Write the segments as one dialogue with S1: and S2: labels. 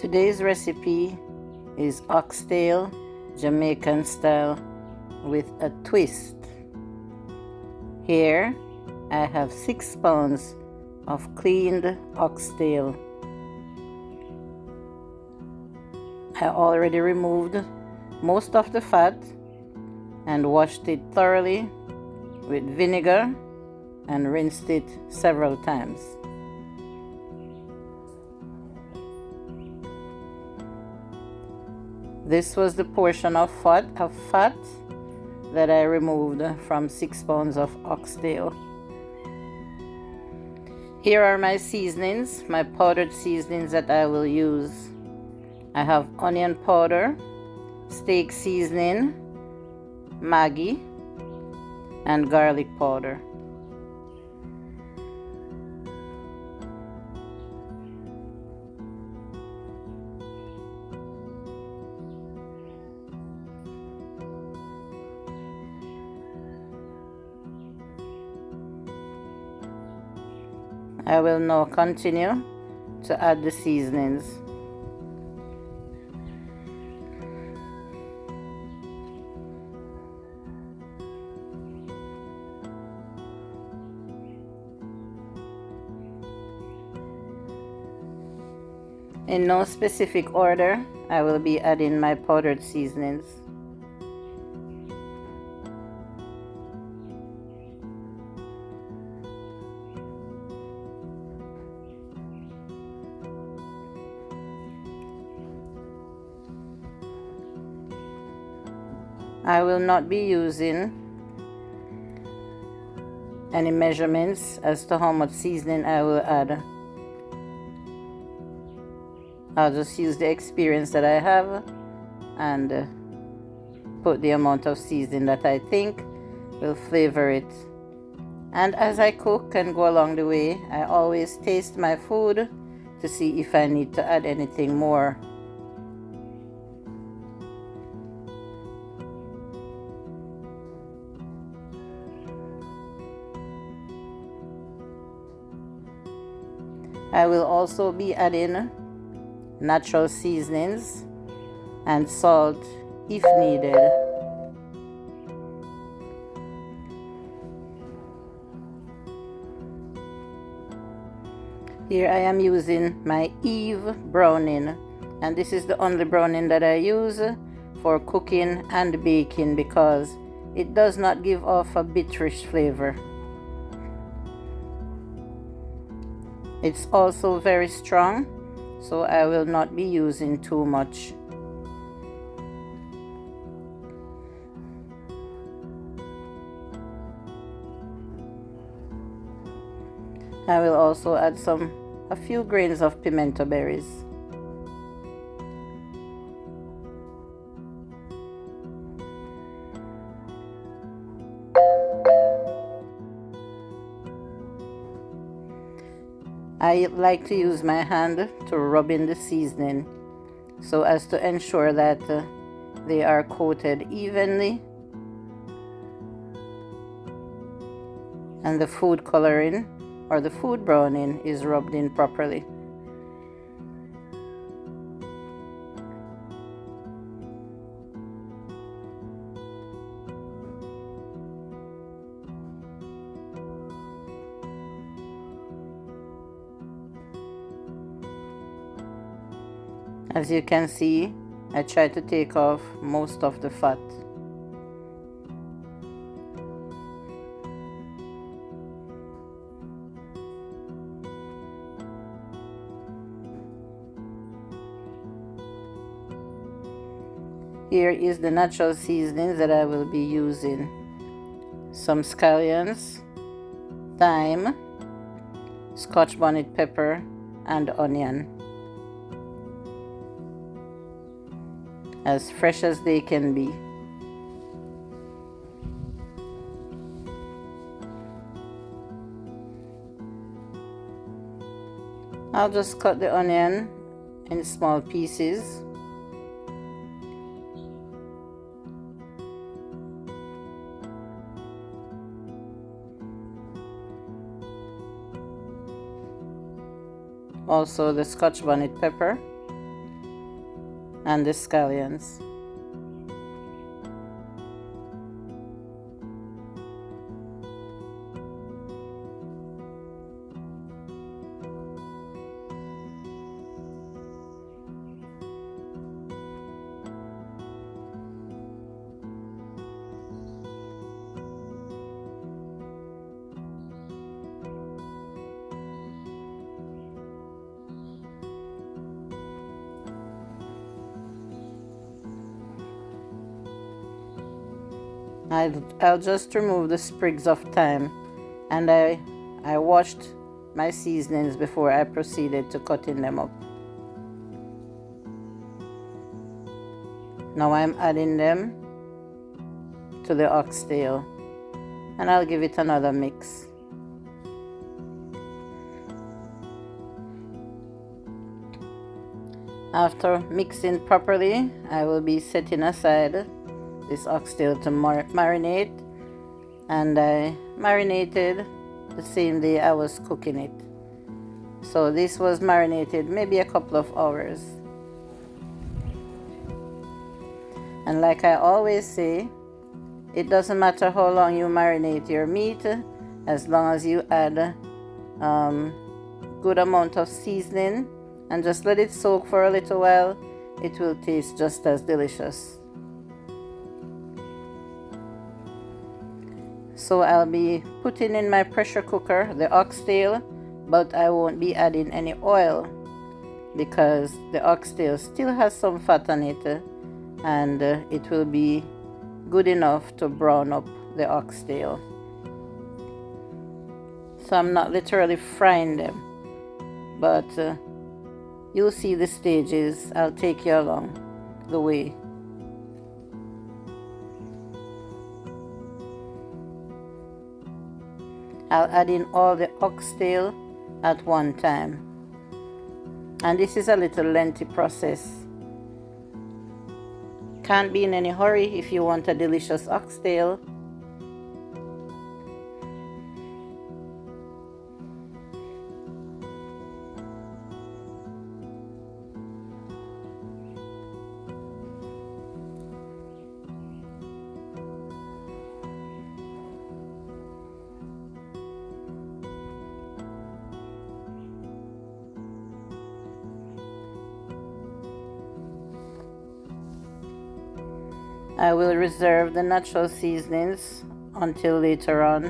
S1: Today's recipe is oxtail Jamaican style with a twist. Here I have 6 pounds of cleaned oxtail. I already removed most of the fat and washed it thoroughly with vinegar and rinsed it several times. This was the portion of fat that I removed from 6 pounds of oxtail. Here are my seasonings, my powdered seasonings that I will use. I have onion powder, steak seasoning, Maggi, and garlic powder. I will now continue to add the seasonings. In no specific order, I will be adding my powdered seasonings. I will not be using any measurements as to how much seasoning I will add. I'll just use the experience that I have and put the amount of seasoning that I think will flavor it. And as I cook and go along the way, I always taste my food to see if I need to add anything more. I will also be adding natural seasonings and salt if needed. Here I am using my Eve browning, and this is the only browning that I use for cooking and baking because it does not give off a bitterish flavor. It's also very strong, so I will not be using too much. I will also add a few grains of pimento berries. I like to use my hand to rub in the seasoning so as to ensure that they are coated evenly and the food coloring or the food browning is rubbed in properly. As you can see, I try to take off most of the fat. Here is the natural seasonings that I will be using. Some scallions, thyme, Scotch bonnet pepper, and onion. As fresh as they can be. I'll just cut the onion in small pieces. Also the Scotch bonnet pepper. and the scallions. I'll just remove the sprigs of thyme, and I washed my seasonings before I proceeded to cutting them up. Now I'm adding them to the oxtail, and I'll give it another mix. After mixing properly, I will be setting aside this oxtail to marinate, and I marinated the same day I was cooking it. So this was marinated maybe a couple of hours. And like I always say, it doesn't matter how long you marinate your meat, as long as you add good amount of seasoning and just let it soak for a little while, it will taste just as delicious. So I'll be putting in my pressure cooker the oxtail, but I won't be adding any oil because the oxtail still has some fat on it, and it will be good enough to brown up the oxtail. So I'm not literally frying them, but you'll see the stages. I'll take you along the way. I'll add in all the oxtail at one time. And this is a little lengthy process. Can't be in any hurry if you want a delicious oxtail. I will reserve the natural seasonings until later on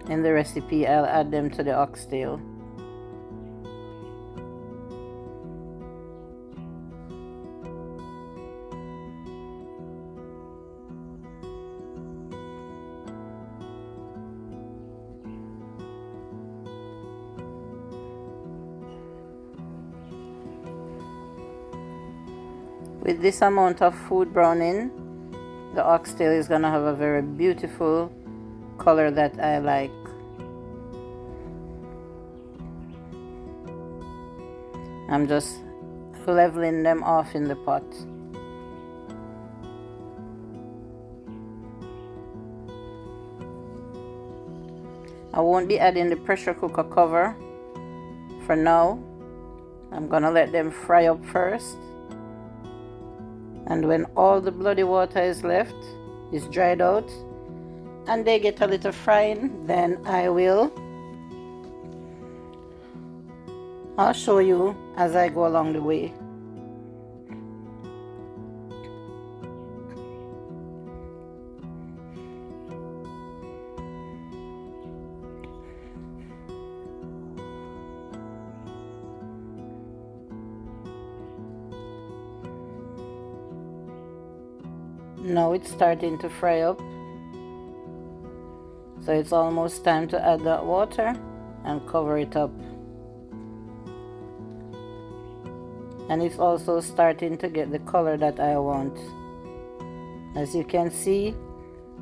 S1: in the recipe. I'll add them to the oxtail. With this amount of food browning, the oxtail is going to have a very beautiful color that I like. I'm just leveling them off in the pot. I won't be adding the pressure cooker cover for now. I'm going to let them fry up first. And when all the bloody water is left, is dried out, and they get a little frying, then I'll show you as I go along the way. Now it's starting to fry up, so it's almost time to add that water and cover it up. And it's also starting to get the color that I want. As you can see,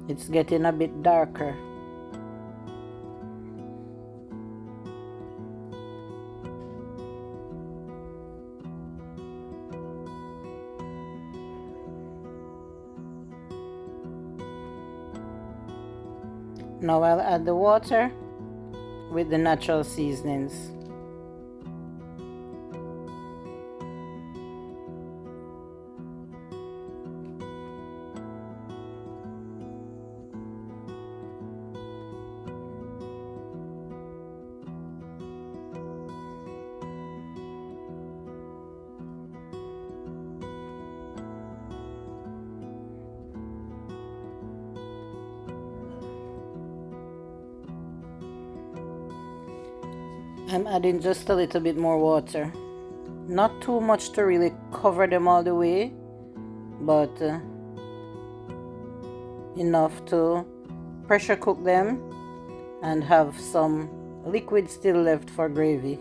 S1: it's getting a bit darker. Now I'll add the water with the natural seasonings. I'm adding just a little bit more water. Not too much to really cover them all the way, but enough to pressure cook them and have some liquid still left for gravy.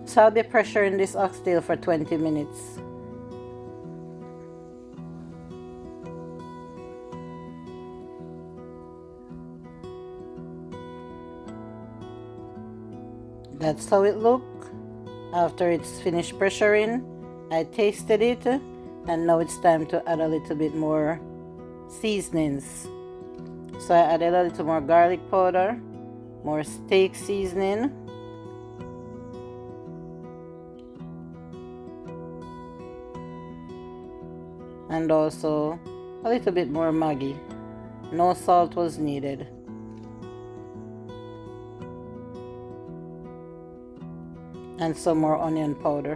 S1: So I'll be pressuring this oxtail for 20 minutes. That's how it looked after it's finished pressuring. I tasted it, and now it's time to add a little bit more seasonings. So I added a little more garlic powder, more steak seasoning, and also a little bit more Maggi. No salt was needed. And some more onion powder.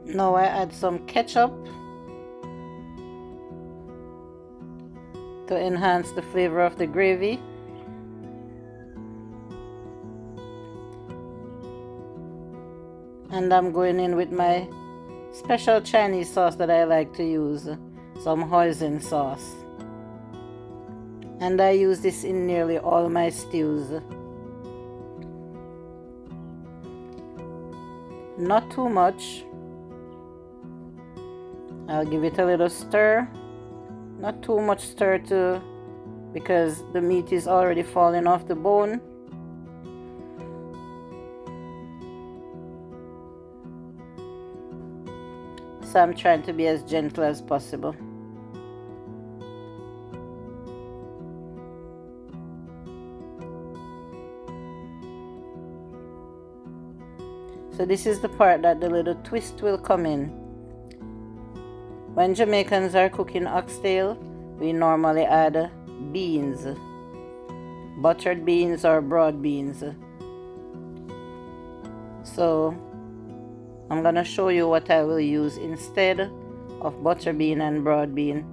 S1: Now I add some ketchup to enhance the flavor of the gravy. And I'm going in with my special Chinese sauce that I like to use, some hoisin sauce. And I use this in nearly all my stews. Not too much. I'll give it a little stir. Not too much stir too, because the meat is already falling off the bone. So I'm trying to be as gentle as possible. So this is the part that the little twist will come in. When Jamaicans are cooking oxtail, we normally add beans, buttered beans or broad beans. So I'm gonna show you what I will use instead of butter bean and broad bean.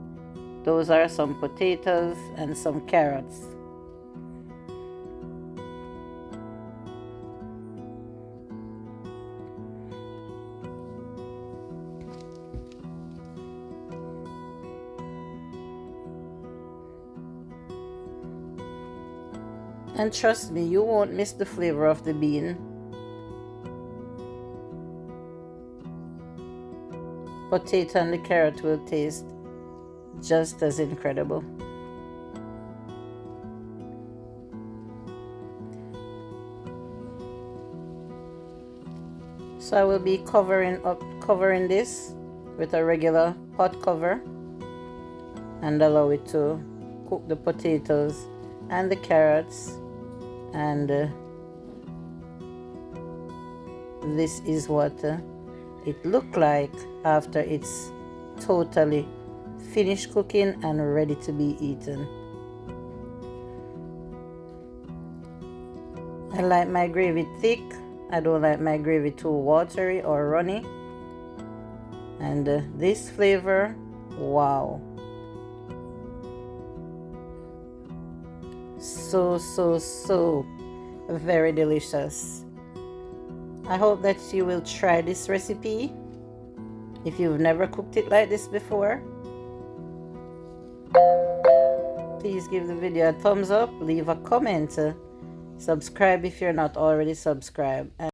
S1: Those are some potatoes and some carrots. And trust me, you won't miss the flavor of the bean. Potato and the carrot will taste just as incredible. So I will be covering this with a regular pot cover and allow it to cook the potatoes and the carrots. And this is what it looked like after it's totally finished cooking and ready to be eaten. I like my gravy thick. I don't like my gravy too watery or runny. And this flavor, wow. So very delicious. I hope that you will try this recipe if you've never cooked it like this before. Please give the video a thumbs up, leave a comment, subscribe if you're not already subscribed.